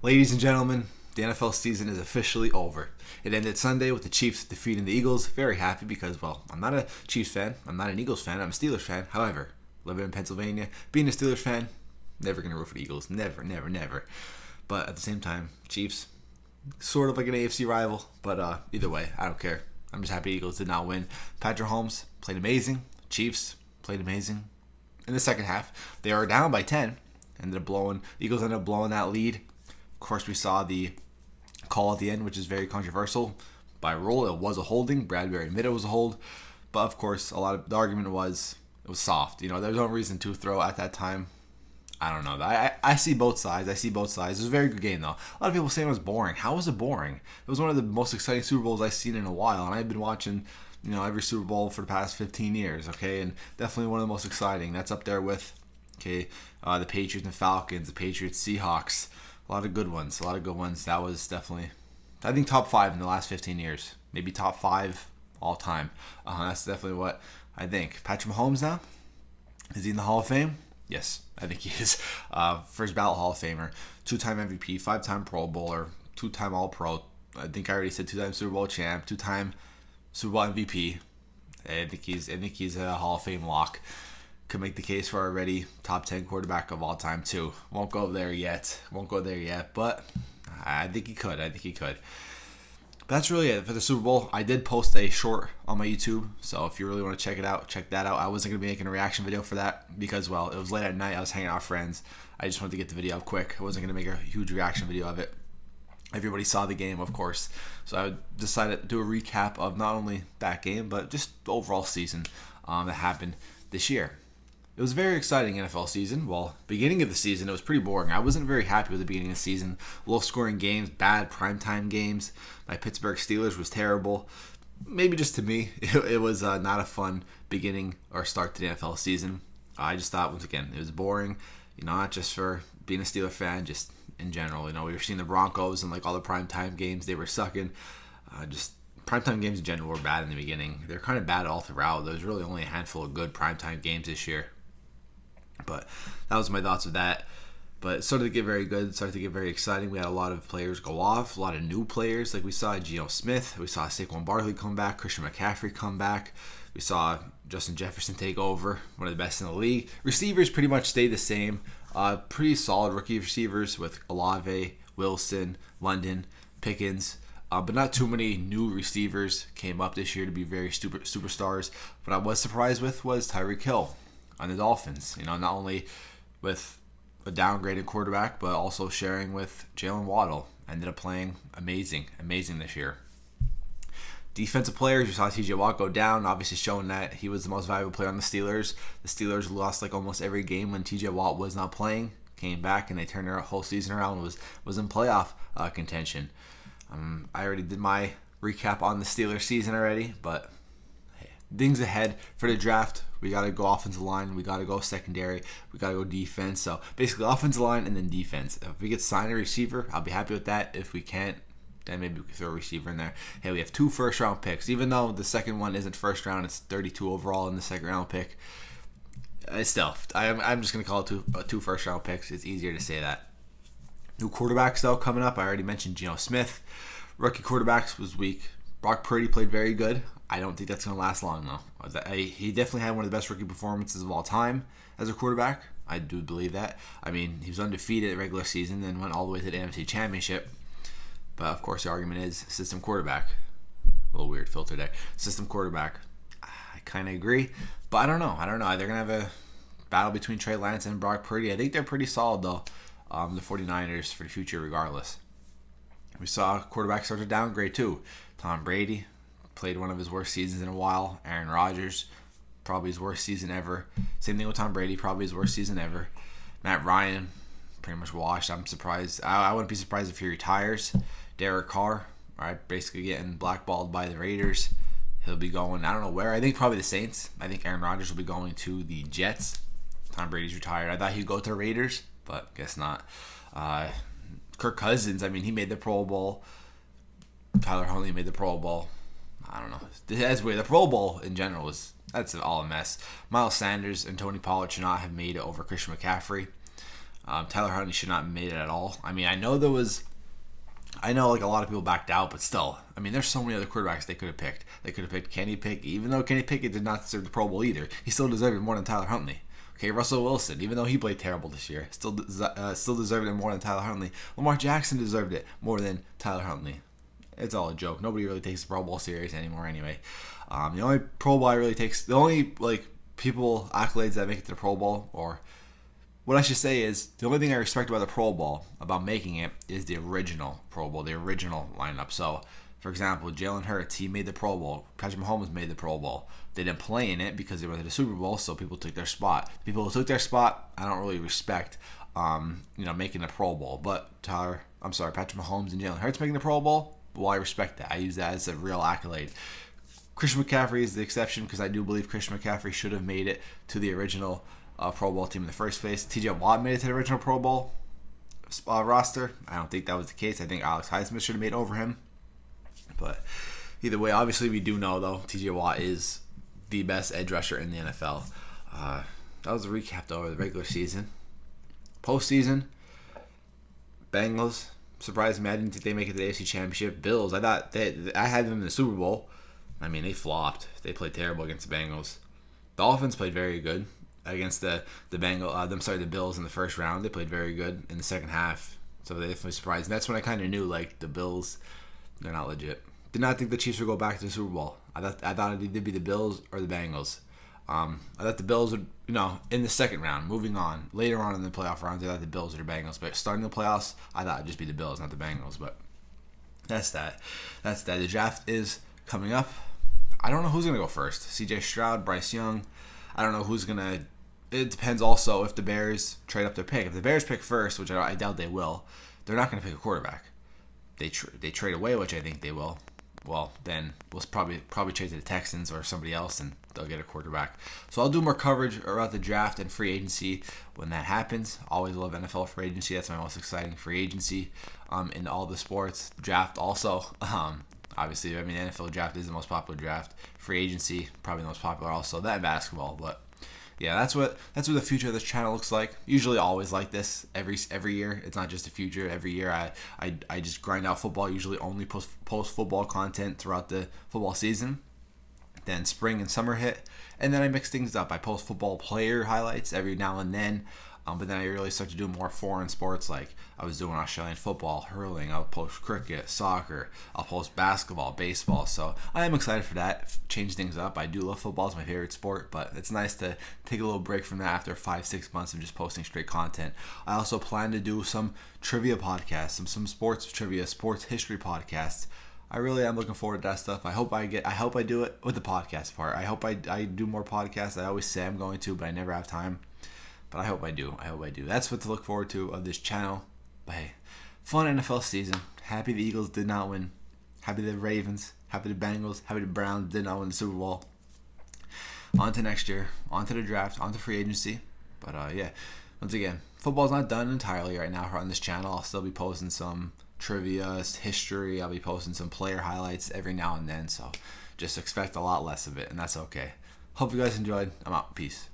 Ladies and gentlemen, the NFL season is officially over. It ended Sunday with the Chiefs defeating the Eagles. Very happy because, well, I'm not a Chiefs fan. I'm not an Eagles fan. I'm a Steelers fan. However, living in Pennsylvania, being a Steelers fan, never going to root for the Eagles. Never, never, never. But at the same time, Chiefs, sort of like an AFC rival. But either way, I don't care. I'm just happy Eagles did not win. Patrick Mahomes played amazing. Chiefs played amazing. In the second half, they were down by 10. Eagles ended up blowing that lead. Of course, we saw the call at the end, which is very controversial. By rule, it was a holding. Bradbury admitted it was a hold. But of course, the argument was it was soft. There was no reason to throw at that time. I don't know. I see both sides. It was a very good game, though. A lot of people saying it was boring. How was it boring? It was one of the most exciting Super Bowls I've seen in a while, and I've been watching, every Super Bowl for the past 15 years. Okay, and definitely one of the most exciting. That's up there with, the Patriots and Falcons, the Patriots Seahawks. A lot of good ones. That was definitely, I think, top 5 in the last 15 years. Maybe top 5 all time. That's definitely what I think. Patrick Mahomes now, is he in the Hall of Fame? Yes, I think he is. First ballot Hall of Famer, 2-time MVP, 5-time Pro Bowler, 2-time All-Pro. I think I already said 2-time Super Bowl champ, 2-time Super Bowl MVP. I think he's a Hall of Fame lock. Could make the case for already top 10 quarterback of all time too. Won't go there yet, but I think he could. But that's really it for the Super Bowl. I did post a short on my YouTube, so if you really want to check it out, check that out. I wasn't going to be making a reaction video for that because, well, it was late at night. I was hanging out with friends. I just wanted to get the video up quick. I wasn't going to make a huge reaction video of it. Everybody saw the game, of course. So I decided to do a recap of not only that game, but just the overall season that happened this year. It was a very exciting NFL season. Well, beginning of the season, it was pretty boring. I wasn't very happy with the beginning of the season. Low-scoring games, bad primetime games. My Pittsburgh Steelers was terrible. Maybe just to me, it was not a fun beginning or start to the NFL season. I just thought, once again, it was boring. Not just for being a Steeler fan, just in general. We were seeing the Broncos and all the primetime games. They were sucking. Primetime games in general were bad in the beginning. They're kind of bad all throughout. There was really only a handful of good primetime games this year. But that was my thoughts of that. But it started to get very good. Started to get very exciting. We had a lot of players go off. A lot of new players. Like we saw Geno Smith. We saw Saquon Barkley come back. Christian McCaffrey come back. We saw Justin Jefferson take over. One of the best in the league. Receivers pretty much stayed the same. Pretty solid rookie receivers with Olave, Wilson, London, Pickens. But not too many new receivers came up this year to be very superstars. What I was surprised with was Tyreek Hill on the Dolphins. Not only with a downgraded quarterback, but also sharing with Jalen Waddle. Ended up playing amazing this year. Defensive players, we saw TJ Watt go down, obviously showing that he was the most valuable player on the Steelers. The Steelers lost almost every game when TJ Watt was not playing. Came back and they turned their whole season around. Was in playoff contention. I already did my recap on the Steelers season already, but hey, things ahead for the draft. We got to go offensive line. We got to go secondary. We got to go defense. So basically offensive line and then defense. If we get signed a receiver, I'll be happy with that. If we can't, then maybe we can throw a receiver in there. Hey, we have 2 first-round picks. Even though the second one isn't first round, it's 32 overall in the second-round pick. Still, I'm just going to call it 2 first-round picks. It's easier to say that. New quarterbacks, though, coming up. I already mentioned Geno Smith. Rookie quarterbacks was weak. Brock Purdy played very good. I don't think that's going to last long, though. He definitely had one of the best rookie performances of all time as a quarterback. I do believe that. He was undefeated at regular season, then went all the way to the NFC Championship. But, of course, the argument is system quarterback. A little weird filter there. System quarterback. I kind of agree. But I don't know. They're going to have a battle between Trey Lance and Brock Purdy. I think they're pretty solid, though, the 49ers, for the future regardless. We saw quarterbacks start to downgrade, too. Tom Brady played one of his worst seasons in a while. Aaron Rodgers, probably his worst season ever. Same thing with Tom Brady, probably his worst season ever. Matt Ryan, pretty much washed. I'm surprised. I wouldn't be surprised if he retires. Derek Carr, basically getting blackballed by the Raiders. He'll be going, I don't know where. I think probably the Saints. I think Aaron Rodgers will be going to the Jets. Tom Brady's retired. I thought he'd go to the Raiders, but guess not. Kirk Cousins, he made the Pro Bowl. Tyler Huntley made the Pro Bowl. I don't know. That's weird. The Pro Bowl in general that's all a mess. Miles Sanders and Tony Pollard should not have made it over Christian McCaffrey. Tyler Huntley should not have made it at all. I mean, I know like a lot of people backed out, but still, I mean, there's so many other quarterbacks they could have picked. They could have picked Kenny Pickett, even though Kenny Pickett did not deserve the Pro Bowl either. He still deserved it more than Tyler Huntley. Okay, Russell Wilson, even though he played terrible this year, still deserved it more than Tyler Huntley. Lamar Jackson deserved it more than Tyler Huntley. It's all a joke. Nobody really takes the Pro Bowl serious anymore anyway. The only Pro Bowl the only people accolades that make it to the Pro Bowl, or what I should say is, the only thing I respect about the Pro Bowl, about making it, is the original Pro Bowl, the original lineup. So, for example, Jalen Hurts, he made the Pro Bowl. Patrick Mahomes made the Pro Bowl. They didn't play in it because they went to the Super Bowl, so people took their spot. People who took their spot, I don't really respect, making the Pro Bowl. But Patrick Mahomes and Jalen Hurts making the Pro Bowl, well, I respect that. I use that as a real accolade. Christian McCaffrey is the exception, because I do believe Christian McCaffrey should have made it to the original Pro Bowl team in the first place. TJ Watt made it to the original Pro Bowl roster. I don't think that was the case. I think Alex Highsmith should have made over him. But either way, obviously we do know, though, TJ Watt is the best edge rusher in the NFL. That was a recap, though, of the regular season. Postseason, Bengals. Surprised me. I didn't think they'd make it to the AFC Championship. Bills, I had them in the Super Bowl. I mean, they flopped. They played terrible against the Bengals. Dolphins played very good against the Bills in the first round. They played very good in the second half. So they definitely surprised. And that's when I kind of knew, the Bills, they're not legit. Did not think the Chiefs would go back to the Super Bowl. I thought it'd either be the Bills or the Bengals. I thought the Bills would, in the second round, moving on, later on in the playoff rounds, I thought the Bills or the Bengals. But starting the playoffs, I thought it'd just be the Bills, not the Bengals. But that's that. The draft is coming up. I don't know who's going to go first. CJ Stroud, Bryce Young. I don't know who's going to... It depends also if the Bears trade up their pick. If the Bears pick first, which I doubt they will, they're not going to pick a quarterback. They trade away, which I think they will. Well, then we'll probably trade to the Texans or somebody else, and they'll get a quarterback. So I'll do more coverage about the draft and free agency when that happens. Always love NFL free agency. That's my most exciting free agency in all the sports. Draft also. Obviously, I mean, the NFL draft is the most popular draft. Free agency, probably the most popular also. That and basketball, but yeah, that's what the future of this channel looks like. Usually always like this every year. It's not just the future. Every year I just grind out football. Usually only post football content throughout the football season. Then spring and summer hit, and then I mix things up. I post football player highlights every now and then. But then I really start to do more foreign sports, like I was doing Australian football, hurling. I'll post cricket, soccer. I'll post basketball, baseball. So I am excited for that. Change things up. I do love football. It's my favorite sport, but it's nice to take a little break from that after 5-6 months of just posting straight content. I also plan to do some trivia podcasts, some sports trivia, sports history podcasts. I really am looking forward to that stuff. I hope I do it with the podcast part. I hope I do more podcasts. I always say I'm going to, but I never have time. But I hope I do. That's what to look forward to of this channel. But hey, fun NFL season. Happy the Eagles did not win. Happy the Ravens. Happy the Bengals. Happy the Browns did not win the Super Bowl. On to next year. On to the draft. On to free agency. But yeah, once again, football's not done entirely right now on this channel. I'll still be posting some trivia, history. I'll be posting some player highlights every now and then. So just expect a lot less of it, and that's okay. Hope you guys enjoyed. I'm out. Peace.